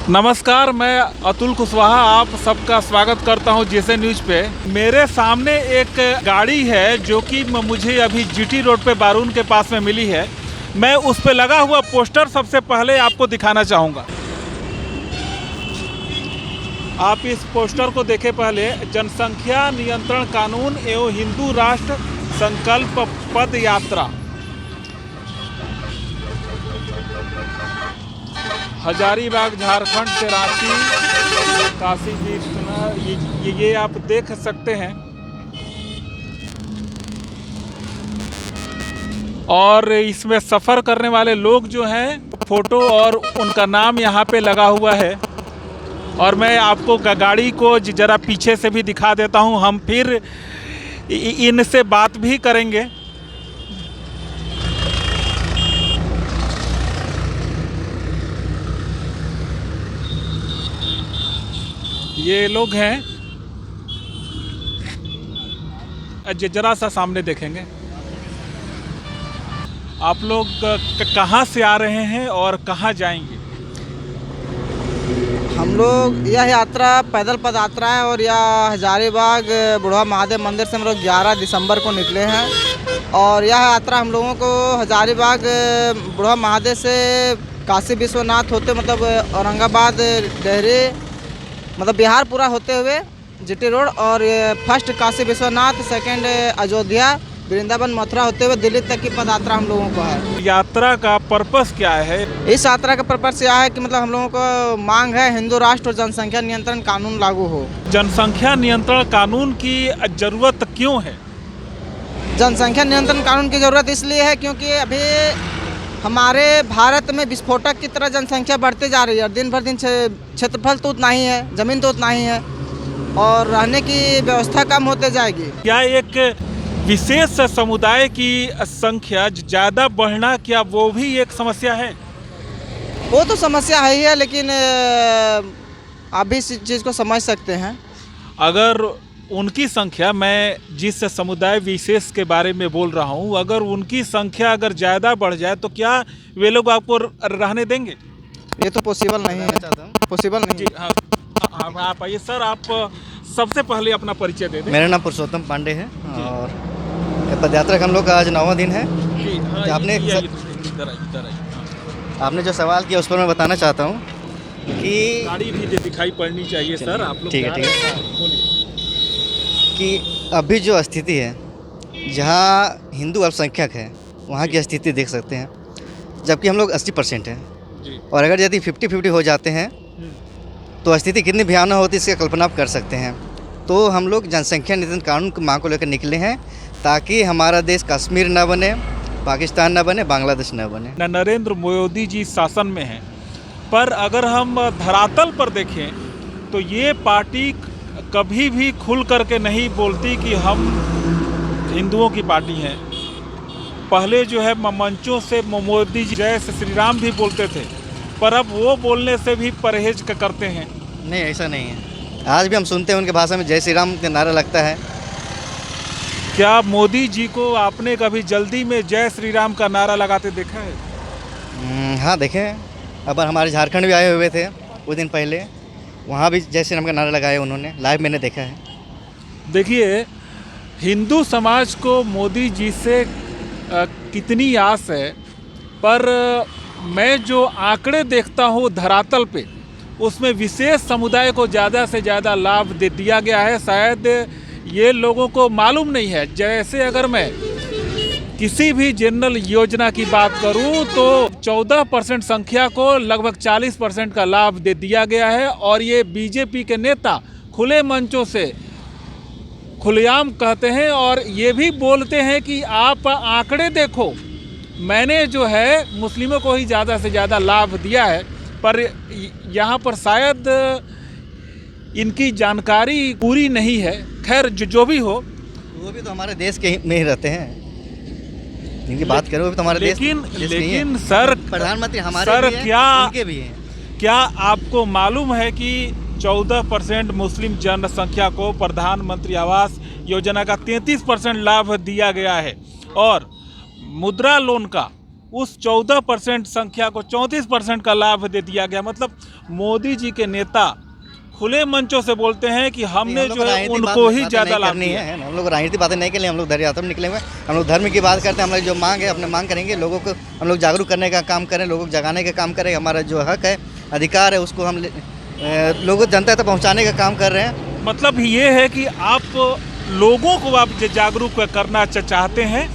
नमस्कार, मैं अतुल कुशवाहा आप सबका स्वागत करता हूं जेसे न्यूज़ पे। मेरे सामने एक गाड़ी है जो कि मुझे अभी जीटी रोड पे बारून के पास में मिली है। मैं उस पे लगा हुआ पोस्टर सबसे पहले आपको दिखाना चाहूँगा। आप इस पोस्टर को देखें पहले। जनसंख्या नियंत्रण कानून एवं हिंदू राष्ट्र संकल्प पद यात्रा, हजारीबाग झारखंड से रांची काशी विश्वनाथ, ये आप देख सकते हैं। और इसमें सफ़र करने वाले लोग जो हैं, फ़ोटो और उनका नाम यहाँ पे लगा हुआ है। और मैं आपको गाड़ी को ज़रा पीछे से भी दिखा देता हूँ। हम फिर इनसे बात भी करेंगे। ये लोग हैं, जरा सा सामने देखेंगे। आप लोग कहाँ से आ रहे हैं और कहाँ जाएंगे? हम लोग यह यात्रा पैदल पद यात्रा है और यह हजारीबाग बुढ़वा महादेव मंदिर से हम लोग 11 दिसंबर को निकले हैं। और यह यात्रा हम लोगों को हजारीबाग बुढ़वा महादेव से काशी विश्वनाथ होते मतलब औरंगाबाद डेहरी मतलब बिहार पूरा होते हुए जीटी रोड और फर्स्ट काशी विश्वनाथ, सेकंड अयोध्या, वृंदावन, मथुरा होते हुए दिल्ली तक की पद यात्रा हम लोगों को है। यात्रा का पर्पस क्या है? इस यात्रा का पर्पस यह है कि मतलब हम लोगों को मांग है हिंदू राष्ट्र और जनसंख्या नियंत्रण कानून लागू हो। जनसंख्या नियंत्रण कानून की जरूरत क्यों है? जनसंख्या नियंत्रण कानून की जरूरत इसलिए है क्योंकि अभी हमारे भारत में विस्फोटक की तरह जनसंख्या बढ़ती जा रही है और दिन भर दिन क्षेत्रफल तो उतना ही है, जमीन तो उतना ही है और रहने की व्यवस्था कम होते जाएगी। क्या एक विशेष समुदाय की संख्या ज़्यादा बढ़ना, क्या वो भी एक समस्या है? वो तो समस्या है ही है, लेकिन आप भी इस चीज़ को समझ सकते हैं। अगर उनकी संख्या, मैं जिस समुदाय विशेष के बारे में बोल रहा हूँ, अगर उनकी संख्या अगर ज़्यादा बढ़ जाए तो क्या वे लोग आपको रहने देंगे? ये तो पॉसिबल नहीं है, पॉसिबल नहीं। जी हाँ, आप आइए सर। आप सबसे पहले अपना परिचय दे दें। मेरा नाम पुरुषोत्तम पांडे है और पदयात्रा का हम लोग का आज 9वां दिन है। जी हाँ, आपने जो सवाल किया उस पर मैं बताना चाहता हूँ कि गाड़ी भी दिखाई पड़नी चाहिए सर। आप लोग ठीक है कि अभी जो स्थिति है, जहाँ हिंदू अल्पसंख्यक है वहाँ की स्थिति देख सकते हैं, जबकि हम लोग 80% हैं। और अगर यदि 50-50 हो जाते हैं तो स्थिति कितनी भयानक होती है इसकी कल्पना आप कर सकते हैं। तो हम लोग जनसंख्या नियंत्रण कानून की मांग को लेकर निकले हैं ताकि हमारा देश कश्मीर न बने, पाकिस्तान न बने, बांग्लादेश न बने। नरेंद्र मोदी जी शासन में हैं, पर अगर हम धरातल पर देखें तो ये पार्टी कभी भी खुल करके नहीं बोलती कि हम हिंदुओं की पार्टी हैं। पहले जो है मंचों से मोदी जी जय श्री राम भी बोलते थे, पर अब वो बोलने से भी परहेज करते हैं। नहीं, ऐसा नहीं है। आज भी हम सुनते हैं उनके भाषा में जय श्री राम का नारा लगता है। क्या मोदी जी को आपने कभी जल्दी में जय श्री राम का नारा लगाते देखा है? हाँ, देखे हैं। अब हमारे झारखंड भी आए हुए थे कुछ दिन पहले, वहाँ भी जय श्री राम का नारा लगाया उन्होंने, लाइव मैंने देखा है। देखिए, हिंदू समाज को मोदी जी से कितनी आस है, पर मैं जो आंकड़े देखता हूँ धरातल पे, उसमें विशेष समुदाय को ज़्यादा से ज़्यादा लाभ दे दिया गया है। शायद ये लोगों को मालूम नहीं है। जैसे अगर मैं किसी भी जनरल योजना की बात करूं तो 14% संख्या को लगभग 40% का लाभ दे दिया गया है। और ये बीजेपी के नेता खुले मंचों से खुलेआम कहते हैं और ये भी बोलते हैं कि आप आंकड़े देखो, मैंने जो है मुस्लिमों को ही ज़्यादा से ज़्यादा लाभ दिया है। पर यहाँ पर शायद इनकी जानकारी पूरी नहीं है। खैर, जो भी हो, वो भी तो हमारे देश के में ही रहते हैं। इनकी बात करो, वो भी तो हमारे लेकिन सर, प्रधानमंत्री हमारे सर भी हैं, क्या उनके भी हैं। क्या आपको मालूम है कि 14% मुस्लिम जनसंख्या को प्रधानमंत्री आवास योजना का 33% लाभ दिया गया है और मुद्रा लोन का उस 14% संख्या को 34% का लाभ दे दिया गया। मतलब मोदी जी के नेता खुले मंचों से बोलते हैं कि हमने जो है उनको ही ज़्यादा लाभ दिया है। हम लोग राजनीतिक बातें नहीं के लिए हम लोग धैर्य यात्रा में निकले हुए हैं। हम लोग धर्म की बात करते हैं। हम लोग जो मांग है अपने मांग करेंगे, लोगों को हम लोग जागरूक करने का काम करें, लोगों को जगाने का काम करें। हमारा जो हक है, अधिकार है, उसको हम लोगों जनता तक पहुँचाने का काम कर रहे हैं। मतलब ये है कि आप लोगों को आप जागरूक करना चाहते हैं।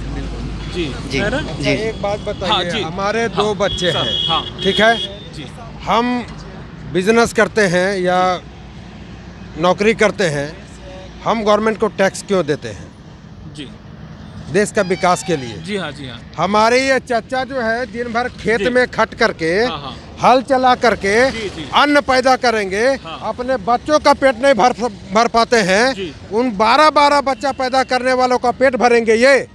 जी जी है ना? जी। एक बात हाँ, बताइए, जी। हमारे दो बच्चे सर, हैं, हाँ ठीक है, जी हम बिजनेस करते हैं या नौकरी करते हैं, हम गवर्नमेंट को टैक्स क्यों देते हैं? जी देश का विकास के लिए। जी हाँ जी हाँ हमारे ये चाचा जो है दिन भर खेत जी। में खट करके हाँ, हाँ। हल चला करके जी, जी। अन्न पैदा करेंगे, हाँ। अपने बच्चों का पेट नहीं भर पाते हैं, जी। उन 12-12 बच्चा पैदा करने वालों का पेट भरेंगे? ये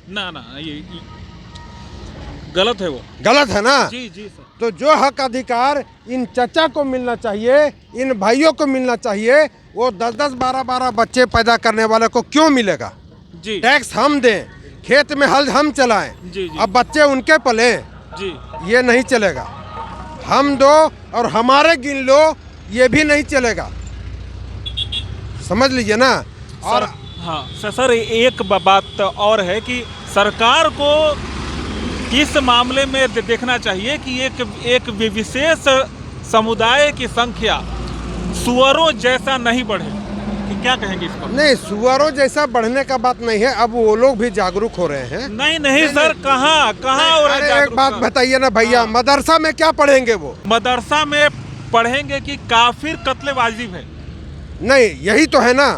ना ना ये गलत है वो। गलत है ना? जी जी सर। तो जो हक अधिकार इन चचा को मिलना चाहिए, इन भाइयों को मिलना चाहिए, वो 10-10, 12-12 बच्चे पैदा करने वाले को क्यों मिलेगा? जी टैक्स हम दें, खेत में हल हम चलाएं, जी जी अब बच्चे उनके पलें, जी ये नहीं चलेगा। हम दो और हमारे गिन लो, ये भी नहीं चलेगा। समझ लीजिए ना। और हाँ सर एक बात और है कि सरकार को इस मामले में देखना चाहिए कि एक विशेष समुदाय की संख्या सुअरों जैसा नहीं बढ़े। कि क्या कहेंगे इस पर? नहीं, सुअरों जैसा बढ़ने का बात नहीं है, अब वो लोग भी जागरूक हो रहे हैं। नहीं सर, कहाँ हो रहा है अरे एक जागरूकता? बात बताइए ना भैया, हाँ। मदरसा में क्या पढ़ेंगे वो? मदरसा में पढ़ेंगे कि काफिर कत्ले वाजिब है। नहीं, यही तो है ना,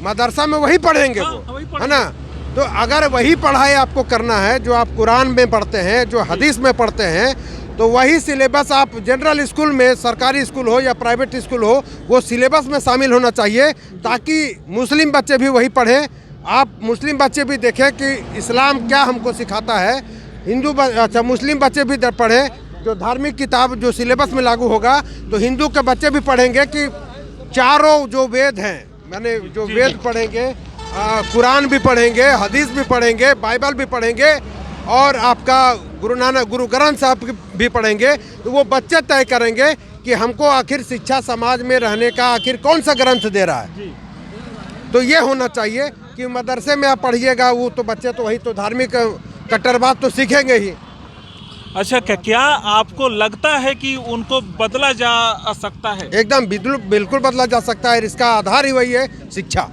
मदरसा में वही पढ़ेंगे हाँ, वो, वही है पढ़ेंगे। ना? तो अगर वही पढ़ाई आपको करना है जो आप कुरान में पढ़ते हैं, जो हदीस में पढ़ते हैं, तो वही सिलेबस आप जनरल स्कूल में, सरकारी स्कूल हो या प्राइवेट स्कूल हो, वो सिलेबस में शामिल होना चाहिए, ताकि मुस्लिम बच्चे भी वही पढ़ें। आप मुस्लिम बच्चे भी देखें कि इस्लाम क्या हमको सिखाता है, अच्छा मुस्लिम बच्चे भी पढ़ें, जो धार्मिक किताब जो सिलेबस में लागू होगा, तो हिंदू के बच्चे भी पढ़ेंगे कि चारों जो वेद हैं, मैंने जो वेद पढ़ेंगे, कुरान भी पढ़ेंगे, हदीस भी पढ़ेंगे, बाइबल भी पढ़ेंगे, और आपका गुरु ग्रंथ साहब भी पढ़ेंगे। तो वो बच्चे तय करेंगे कि हमको आखिर शिक्षा समाज में रहने का आखिर कौन सा ग्रंथ दे रहा है। तो ये होना चाहिए कि मदरसे में आप पढ़िएगा, वो तो बच्चे तो वही तो धार्मिक कट्टरवाद तो सीखेंगे ही। अच्छा, क्या आपको लगता है कि उनको बदला जा सकता है? एकदम बिल्कुल बदला जा सकता है। इसका आधार ही वही है, शिक्षा।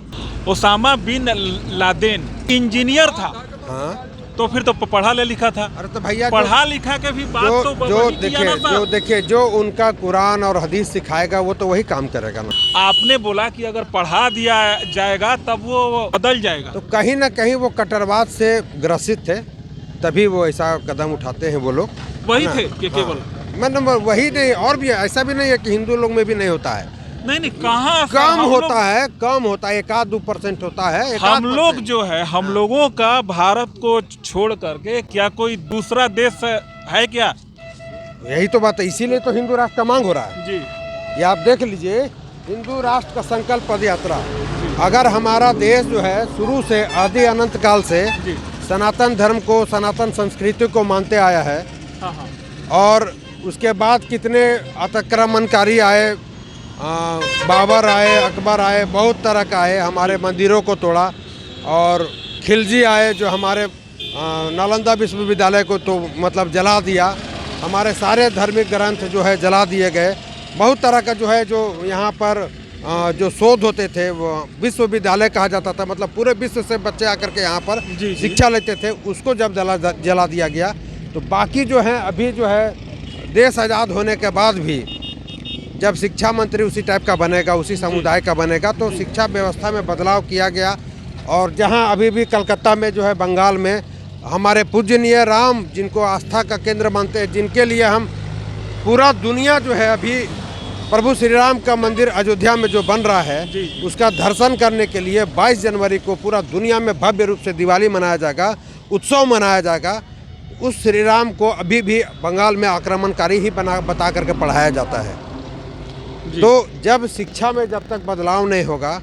ओसामा बिन लादेन इंजीनियर था, हाँ, तो फिर तो पढ़ा लिखा था। अरे तो भैया पढ़ा लिखा के भी बात तो वही किया ना साहब। जो उनका कुरान और हदीस सिखाएगा वो तो वही काम करेगा ना। आपने बोला कि अगर पढ़ा दिया जाएगा तब वो बदल जाएगा, तो कहीं ना कहीं वो कट्टरवाद से ग्रसित थे, तभी वो ऐसा कदम उठाते हैं वो लोग। वही है ना? थे कि केवल मतलब वही नहीं, और भी ऐसा भी नहीं है कि हिंदू लोग में भी नहीं होता है। नहीं कहाँ कम होता है, 1-2% होता है। हम लोग जो है, हम लोगों का भारत को छोड़ करके क्या कोई दूसरा देश है क्या? यही तो बात है, इसीलिए तो हिंदू राष्ट्र का मांग हो रहा है जी। ये आप देख लीजिए, हिंदू राष्ट्र का संकल्प पद यात्रा। अगर हमारा देश जो है शुरू से आदि अनंत काल से जी। सनातन धर्म को, सनातन संस्कृति को मानते आया है, हाँ हाँ। और उसके बाद कितने अतिक्रमणकारी आए, बाबर आए, अकबर आए, बहुत तरह का आए, हमारे मंदिरों को तोड़ा, और खिलजी आए जो हमारे नालंदा विश्वविद्यालय को तो मतलब जला दिया, हमारे सारे धार्मिक ग्रंथ जो है जला दिए गए। बहुत तरह का जो है, जो यहाँ पर जो शोध होते थे, वो विश्वविद्यालय कहा जाता था, मतलब पूरे विश्व से बच्चे आकर के यहाँ पर जी। शिक्षा लेते थे, उसको जब जला दिया गया, तो बाकी जो है अभी जो है देश आज़ाद होने के बाद भी जब शिक्षा मंत्री उसी टाइप का बनेगा, उसी समुदाय का बनेगा, तो शिक्षा व्यवस्था में बदलाव किया गया। और जहाँ अभी भी कलकत्ता में जो है, बंगाल में हमारे पूजनीय राम, जिनको आस्था का केंद्र मानते हैं, जिनके लिए हम पूरा दुनिया जो है, अभी प्रभु श्री राम का मंदिर अयोध्या में जो बन रहा है, उसका दर्शन करने के लिए 22 जनवरी को पूरा दुनिया में भव्य रूप से दिवाली मनाया जाएगा, उत्सव मनाया जाएगा। उस श्री राम को अभी भी बंगाल में आक्रमणकारी ही बता करके पढ़ाया जाता है। तो जब शिक्षा में जब तक बदलाव नहीं होगा,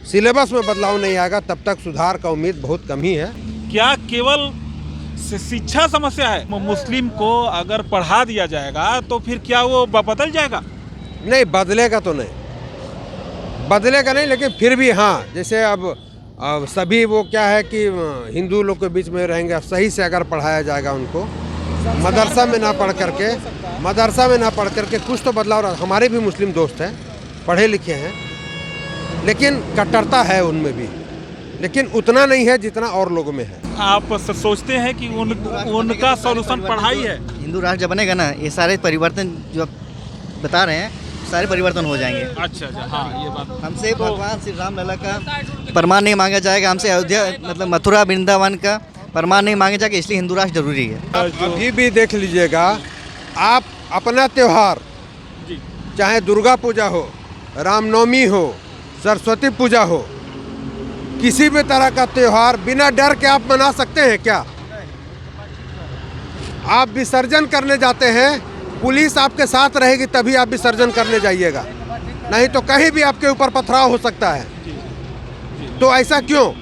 सिलेबस में बदलाव नहीं आएगा, तब तक सुधार का उम्मीद बहुत कम ही है। क्या केवल शिक्षा समस्या है। मुस्लिम को अगर पढ़ा दिया जाएगा तो फिर क्या वो बदल जाएगा? नहीं, बदलेगा तो नहीं, बदलेगा नहीं, लेकिन फिर भी हाँ, जैसे अब सभी वो क्या है कि हिंदू लोग के बीच में रहेंगे, सही से अगर पढ़ाया जाएगा उनको, मदरसा में ना पढ़ करके कुछ तो बदलाव रहा। हमारे भी मुस्लिम दोस्त हैं, पढ़े लिखे हैं, लेकिन कट्टरता है उनमें भी, लेकिन उतना नहीं है जितना और लोगों में है। आप सोचते हैं कि उनका सॉल्यूशन पढ़ाई है? हिंदू राष्ट्र जब बनेगा ना, ये सारे परिवर्तन जो आप बता रहे हैं सारे परिवर्तन हो जाएंगे। अच्छा, हाँ, ये बात हमसे भगवान श्री राम लला का प्रमाण नहीं मांगा जाएगा, हमसे अयोध्या मतलब मथुरा वृंदावन का प्रमाण नहीं मांगा जाएगा, इसलिए हिंदू राष्ट्र जरूरी है। अभी भी देख लीजिएगा आप, अपना त्यौहार चाहे दुर्गा पूजा हो, रामनवमी हो, सरस्वती पूजा हो, किसी भी तरह का त्यौहार बिना डर के आप मना सकते हैं क्या? आप विसर्जन करने जाते हैं, पुलिस आपके साथ रहेगी तभी आप विसर्जन करने जाइएगा, नहीं तो कहीं भी आपके ऊपर पथराव हो सकता है। तो ऐसा क्यों?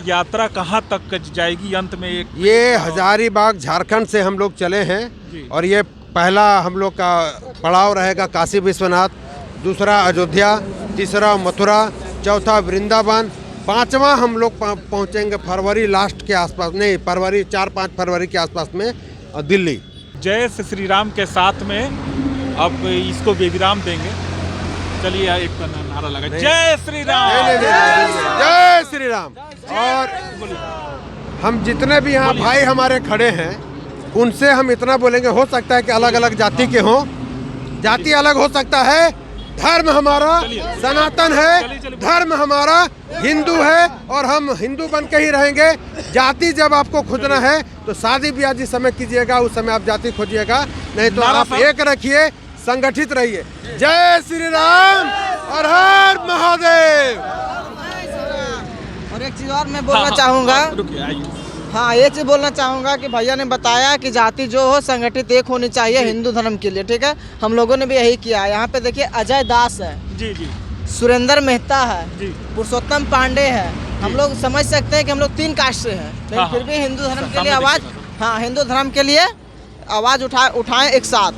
यात्रा कहाँ तक जाएगी अंत में? ये हजारीबाग झारखंड से हम लोग चले हैं और ये पहला हम लोग का पड़ाव रहेगा काशी विश्वनाथ, दूसरा अयोध्या, तीसरा मथुरा, चौथा वृंदावन, पांचवा हम लोग पहुंचेंगे फरवरी लास्ट के आसपास, नहीं फरवरी 4-5 फरवरी के आसपास में दिल्ली। जय श्री राम के साथ में अब इसको विराम देंगे। चलिए एक नारा लगा, जय श्री राम। जय श्री राम। और हम जितने भी यहाँ भाई हमारे खड़े हैं उनसे हम इतना बोलेंगे, हो सकता है कि अलग अलग जाति के हों, जाति अलग हो सकता है, धर्म हमारा सनातन है, धर्म हमारा हिंदू है और हम हिंदू बन के ही रहेंगे। जाति जब आपको खोजना है तो शादी ब्याह जिस समय कीजिएगा उस समय आप जाति खोजिएगा, नहीं तो आप एक रखिए, संगठित रहिए। जय श्री राम और हर महादेव। और एक चीज़ और मैं बोलना चाहूँगा, हाँ ये चीज़ बोलना चाहूँगा कि भैया ने बताया कि जाति जो हो संगठित एक होनी चाहिए हिंदू धर्म के लिए, ठीक है। हम लोगों ने भी यही किया। यहाँ पे देखिए अजय दास है जी, सुरेंद्र मेहता है जी, पुरुषोत्तम पांडे है। हम लोग समझ सकते हैं कि हम लोग 3 कास्ट से हैं, लेकिन फिर भी हिंदू धर्म के लिए आवाज़, हाँ हिंदू धर्म के लिए आवाज़ उठाएं एक साथ,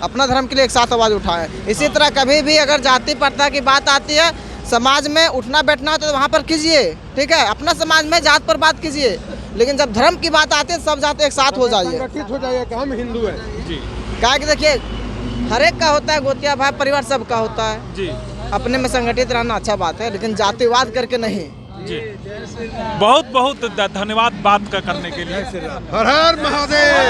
अपना धर्म के लिए एक साथ आवाज़ उठाएं। इसी तरह कभी भी अगर जाति प्रथा की बात आती है, समाज में उठना बैठना तो वहाँ पर कीजिए, ठीक है, अपना समाज में जात पर बात कीजिए, लेकिन जब धर्म की बात आती है सब जाते एक साथ हो जाइए, संगठित हो जाइए कि हम हिंदू हैं जी। क्या कि देखिए हर एक का होता है, गोतिया भाई परिवार सबका होता है जी, अपने में संगठित रहना अच्छा बात है, लेकिन जातिवाद करके नहीं जी। बहुत बहुत धन्यवाद बात का करने के लिए। हर हर महादेव।